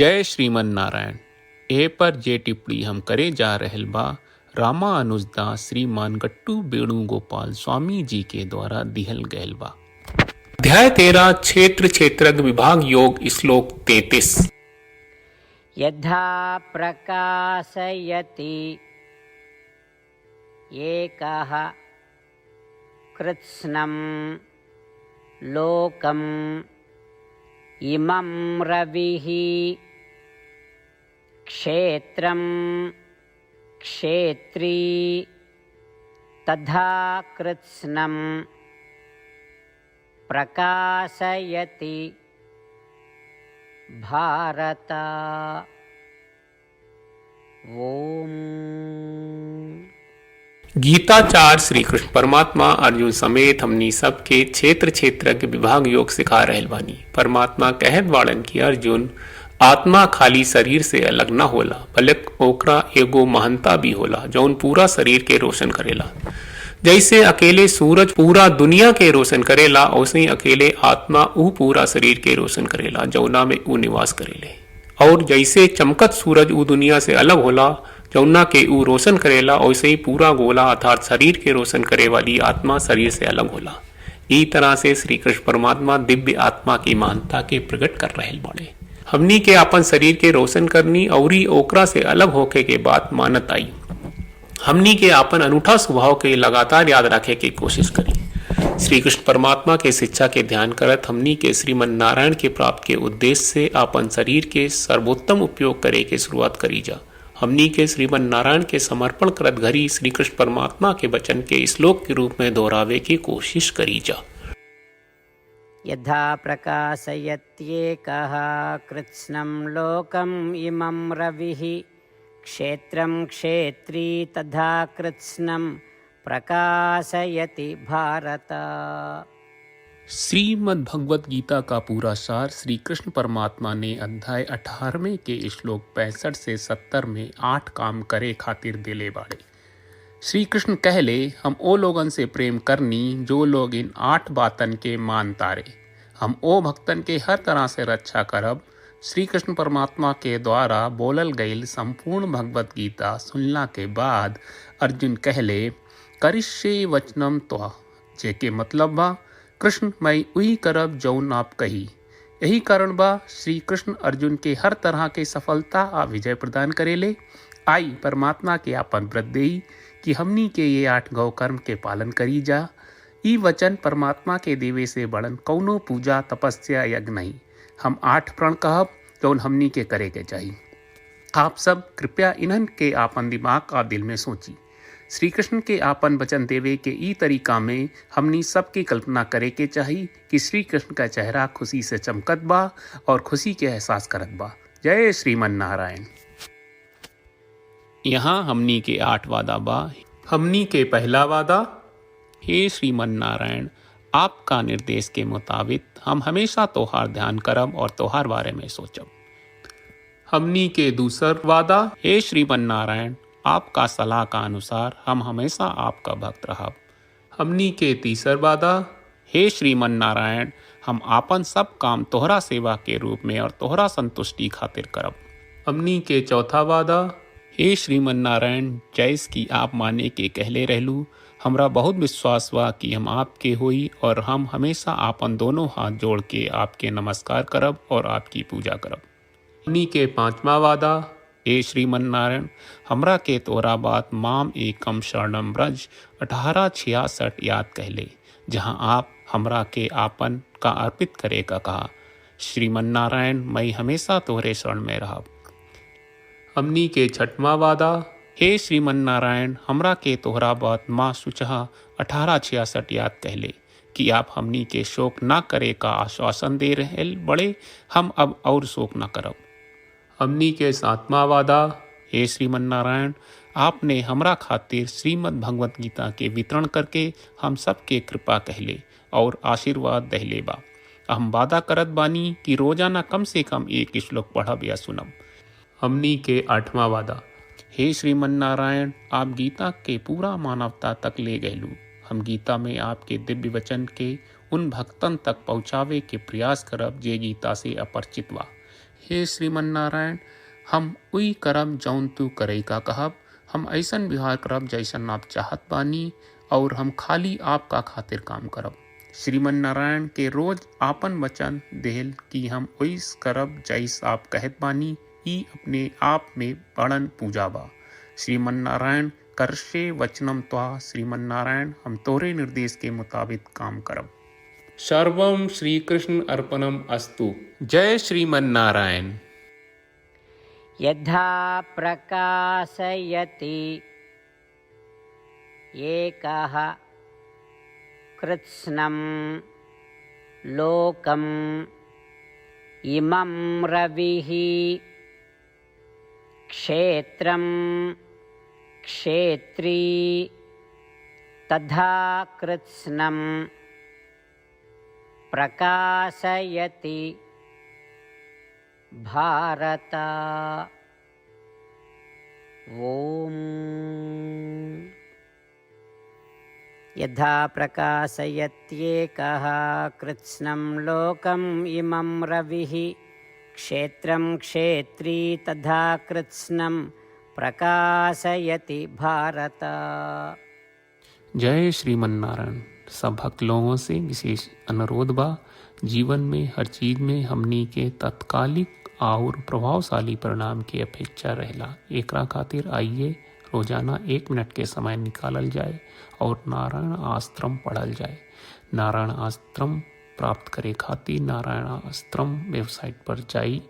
जय श्रीमन नारायण। ए पर जे टिप्पणी हम करे जा रहल बा रामानुजदास श्रीमान गट्टू वेणुगोपाल स्वामी जी के द्वारा दिहल गयल बा। अध्याय 13 क्षेत्र क्षेत्रज्ञ विभाग योग श्लोक 33। यथा प्रकाशयति एकः कृत्स्नं लोकम् इमं रविः क्षेत्रं क्षेत्री तथा कृत्स्नं प्रकाशयति भारत। ओम। गीताचार्य श्री कृष्ण परमात्मा अर्जुन समेत हमनी सबके क्षेत्र क्षेत्रज्ञ विभाग योग सिखा रहल बानी। परमात्मा कहत वाड़न की अर्जुन आत्मा खाली शरीर से अलग न होला, बल्कि ओकरा एगो महंता भी होला जौन पूरा शरीर के रोशन करेला। जैसे अकेले सूरज पूरा दुनिया के रोशन करेला, वैसे ही अकेले आत्मा ऊ पूरा शरीर के रोशन करेला जौना में ऊ निवास करेले। और जैसे चमकत सूरज ऊ दुनिया से अलग होला जौना के ऊ रोशन करेला, वैसे ही पूरा गोला अर्थात शरीर के रोशन करे वाली आत्मा शरीर से अलग होला। ई तरह से श्री कृष्ण परमात्मा दिव्य आत्मा की महानता के प्रकट कर रहे बाड़े। हमनी के अपन शरीर के रोशन करनी और ओकरा से अलग होके के बात मानत आई। हमनी के अपन अनूठा स्वभाव के लगातार याद रखे की कोशिश करी। श्री कृष्ण परमात्मा के शिक्षा के ध्यान करत हमनी के श्रीमन नारायण के प्राप्त के उद्देश्य से अपन शरीर के सर्वोत्तम उपयोग करे के शुरुआत करी जा। हमनी के श्रीमन नारायण के समर्पण करत घरी श्री कृष्ण परमात्मा के वचन के श्लोक के रूप में दोहरावे की कोशिश करी जा। यथा प्रकाशयत्येकः कृत्स्नं लोकम् इमं रविः क्षेत्रं क्षेत्री तथा कृत्स्नं प्रकाशयति भारत। श्रीमद् भगवत गीता का पूरा सार श्री कृष्ण परमात्मा ने अध्याय 18वें के श्लोक 65 से 70 में 8 काम करे खातिर दिले बाड़े। श्री कृष्ण कहले हम ओ लोगन से प्रेम करनी जो लोग इन 8 बातन के मान तारे। हम ओ भक्तन के हर तरह से रक्षा करब। श्री कृष्ण परमात्मा के द्वारा बोलल गईल संपूर्ण भगवत गीता सुनला के बाद अर्जुन कहले करिष्ये वचनम त्वा, जेके मतलब बा कृष्ण मैं उही करब जौन आप कही। यही कारण बा श्री कृष्ण अर्जुन के हर तरह के सफलता आ विजय प्रदान करेले। आई परमात्मा के आपन व्रत देई कि हमनी के ये 8 गौ कर्म के पालन करी जा। ई वचन परमात्मा के देवे से बड़न कौनो पूजा तपस्या यज्ञ नहीं। हम 8 प्रण कहब जौन हमनी के करे के चाहिए। आप सब कृपया इन्हन के आपन दिमाग और दिल में सोची। श्री कृष्ण के आपन वचन देवे के ई तरीका में हमनी सबकी कल्पना करे के चाहिए कि श्री कृष्ण का चेहरा खुशी से चमकत बा और खुशी के एहसास करत बा। जय श्रीमन नारायण। यहाँ हमनी के 8 वादा बा। हमनी के पहला वादा, हे श्रीमन नारायण आपका निर्देश के मुताबिक हम हमेशा तोहार ध्यान करब और तोहार बारे में सोचब। हमनी के दूसर वादा, हे श्रीमन नारायण आपका सलाह का अनुसार हम हमेशा आपका भक्त रहब। हमनी के तीसर वादा, हे श्रीमन नारायण हम आपन सब काम तोहरा सेवा के रूप में और तोहरा संतुष्टि खातिर करब। हमनी के चौथा वादा, हे श्रीमन नारायण जैस की आप माने के कहले रहलू, हमरा बहुत विश्वास बा कि हम आपके होई और हम हमेशा आपन दोनों हाथ जोड़ के आपके नमस्कार करब और आपकी पूजा करब। हमनी के पांचवा वादा, हे श्रीमन नारायण हमरा के तोरा बात माम एकम शरणम ब्रज 1866 याद कहले, जहां आप हमरा के आपन का अर्पित करे का कहा। श्रीमन नारायण मैं हमेशा तोहरे शरण में रहब। हमनी के छठवां वादा, हे श्रीमन नारायण हमरा के तोहरा बात माँ सुचहा 1866 याद कहले कि आप हमनी के शोक ना करे का आश्वासन दे रहे बड़े, हम अब और शोक ना करब। हमनी के 7वां वादा, हे श्रीमन नारायण आपने हमरा खातिर श्रीमद् भगवत गीता के वितरण करके हम सबके कृपा कहले और आशीर्वाद दहले बा। हम वादा करत बानी कि रोजाना कम से कम 1 श्लोक पढ़ब या सुनब। हमनी के 8वां वादा, हे श्रीमन नारायण आप गीता के पूरा मानवता तक ले गयलू। हम गीता में आपके दिव्य वचन के उन भक्तन तक पहुँचावे के प्रयास करब जे गीता से अपरिचित बा। हे श्रीमन नारायण, हम उई करब जौन तू करई का कहब, हम ऐसन व्यवहार करब जैसन आप चाहत बानी, और हम खाली आपका खातिर काम करब। श्रीमन नारायण के रोज आपन वचन देहल कि हम ओइस करब जैस आप कहत बानी, ई अपने आप में बड़न पूजा बा। श्रीमन नारायण करशे वचनम त्वा, श्रीमन नारायण हम तोरे निर्देश के मुताबिक काम करब। सर्वम श्री कृष्ण अर्पणम अस्तु। जय श्रीमन नारायण। यथा प्रकाशयति एकः कृत्स्नं लोकम् इमं रविः क्षेत्रं क्षेत्री तथा कृत्स्नं प्रकाशयति भारत। ओम यथा प्रकाशयत्येकः कृत्स्नं लोकम् इमं रविः क्षेत्रं क्षेत्री तथा कृत्स्नं प्रकाशयति भारत। जय श्रीमन नारायण। सब भक्त लोगों से विशेष अनुरोध बा, जीवन में हर चीज में हमनी के तत्कालिक और प्रभावशाली परिणाम की अपेक्षा रहेला। एकरा खातिर आइए रोजाना 1 मिनट के समय निकालल जाए और नारायण आश्रम पढ़ल जाए। नारायण आश्रम प्राप्त करे खातिर नारायण आश्रम वेबसाइट पर जाई,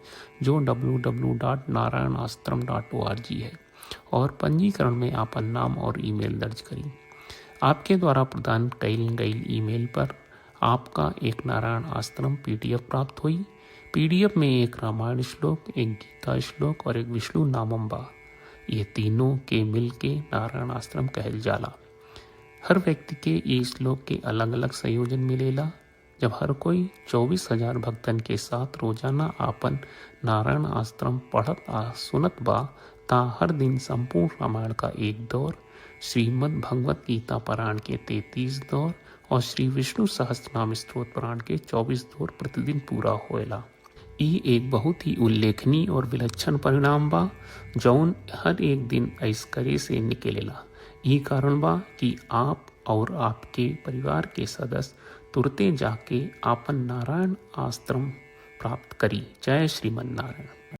जो www.narayanashram.org है, और पंजीकरण में आपन नाम और ईमेल दर्ज करी। आपके द्वारा प्रदान कईल गई ईमेल पर आपका एक नारायण आश्रम PDF प्राप्त हुई। PDF में एक रामायण श्लोक, एक गीता श्लोक और एक विष्णु नामम बा। ये तीनों के मिल के नारायण आश्रम कहल जाला। हर व्यक्ति के ये श्लोक के अलग अलग संयोजन मिलेला। जब हर कोई 24,000 भक्तन के साथ रोजाना आपन नारायण आश्रम पढ़त आ सुनत बा, ता हर दिन संपूर्ण रामायण का 1 दौर, श्रीमद् भगवत गीता पारायण के 33 दौर और श्री विष्णु सहस्त्रनाम स्तोत्र पारायण के 24 दौर प्रतिदिन पूरा होएला। ई एक बहुत ही उल्लेखनीय और विलक्षण परिणाम बा, जौन हर एक दिन ऐस करे से निकलेला। ई कारण बा कि आप और आपके परिवार के सदस्य तुरते जाके आपन नारायण आश्रम प्राप्त करी। जय श्रीमन नारायण।